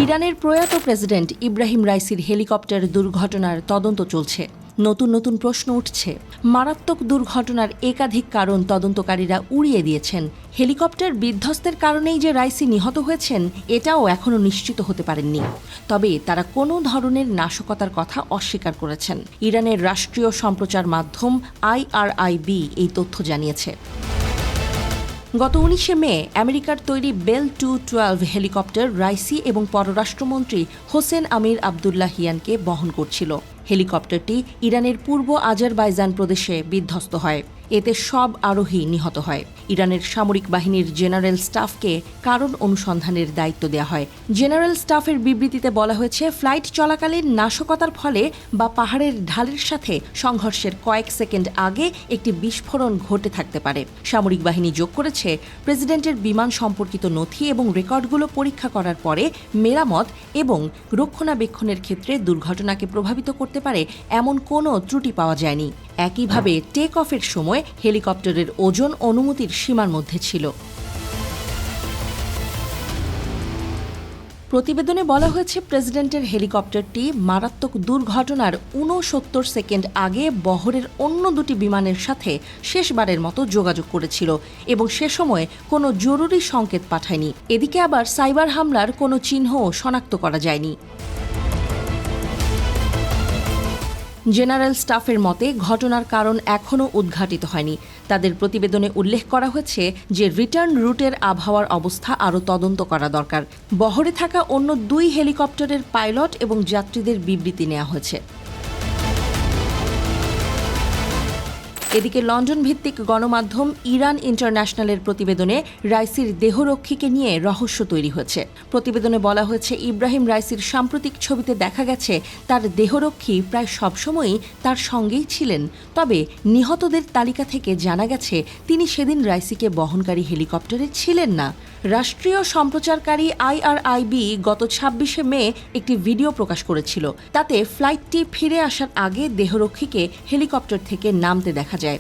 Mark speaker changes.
Speaker 1: ইরানের প্রয়াত president Ibrahim রাইসির helicopter দুর্ঘটনার তদন্ত চলছে। নতুন নতুন প্রশ্ন উঠছে। মারাত্মক দুর্ঘটনার একাধিক কারণ তদন্তকারীরা উড়িয়ে দিয়েছেন। হেলিকপ্টার বিধ্বস্তের কারণেই যে রাইসি নিহত হয়েছেন এটাও এখনও নিশ্চিত হতে পারেননি। তবে তারা কোনো ধরনের নাশকতার কথা অস্বীকার করেছেন। ইরানের রাষ্ট্রীয় সম্প্রচার মাধ্যম IRIB এই তথ্য জানিয়েছে। গত 19শে মে আমেরিকার তৈরি বেল 212 হেলিকপ্টার রাইসি এবং পররাষ্ট্রমন্ত্রী হোসেন আমির আবদুল্লাহিয়ানকে বহন করছিল। হেলিকপ্টারটি ইরানের পূর্ব আজারবাইজান প্রদেশে বিধ্বস্ত হয়। এতে সব আরোহী নিহত হয়। ইরানের সামরিক বাহিনীর জেনারেল স্টাফকে কারণ অনুসন্ধানের দায়িত্ব দেওয়া হয়। জেনারেল স্টাফের বিবৃতিতে বলা হয়েছে, ফ্লাইট চলাকালীন নাশকতার ফলে বা পাহাড়ের ঢালের সাথে সংঘর্ষের কয়েক সেকেন্ড আগে একটি বিস্ফোরণ ঘটে থাকতে পারে। সামরিক বাহিনী যোগ করেছে, প্রেসিডেন্টের বিমান সম্পর্কিত নথি এবং রেকর্ডগুলো পরীক্ষা করার পরে মেরামত এবং রক্ষণাবেক্ষণের ক্ষেত্রে দুর্ঘটনাকে প্রভাবিত করতে পারে এমন কোনো ত্রুটি পাওয়া যায়নি। একইভাবে টেক অফের সময় হেলিকপ্টারের ওজন অনুমতির সীমার মধ্যে ছিল। প্রতিবেদনে বলা হয়েছে, প্রেসিডেন্টের হেলিকপ্টারটি মারাত্মক দুর্ঘটনার 69 সেকেন্ড আগে বহরের অন্য দুটি বিমানের সাথে শেষবারের মতো যোগাযোগ করেছিল এবং সে সময় কোনো জরুরি সংকেত পাঠায়নি। এদিকে আবার সাইবার হামলার কোনো চিহ্নও শনাক্ত করা যায়নি। জেনারেল স্টাফের মতে, ঘটনার কারণ এখনও উদ্ঘাটিত হয়নি। তাদের প্রতিবেদনে উল্লেখ করা হয়েছে যে রিটার্ন রুটের আবহাওয়ার অবস্থা আরও তদন্ত করা দরকার। বহরে থাকা অন্য 2 হেলিকপ্টারের পাইলট এবং যাত্রীদের বিবৃতি নেওয়া হয়েছে। এদিকে লন্ডন ভিত্তিক গণমাধ্যম ইরান ইন্টারন্যাশনালের প্রতিবেদনে রাইসির দেহরক্ষীকে নিয়ে রহস্য তৈরি হয়েছে। প্রতিবেদনে বলা হয়েছে, ইব্রাহিম রাইসির সাম্প্রতিক ছবিতে দেখা গেছে তার দেহরক্ষী প্রায় সবসময়ই তার সঙ্গেই ছিলেন। তবে নিহতদের তালিকা থেকে জানা গেছে তিনি সেদিন রাইসিকে বহনকারী হেলিকপ্টারে ছিলেন না। রাষ্ট্রীয় সম্প্রচারকারী IRIB গত 26শে মে একটি ভিডিও প্রকাশ করেছিল। তাতে ফ্লাইটটি ফিরে আসার আগে দেহরক্ষীকে হেলিকপ্টার থেকে নামতে দেখা যায়।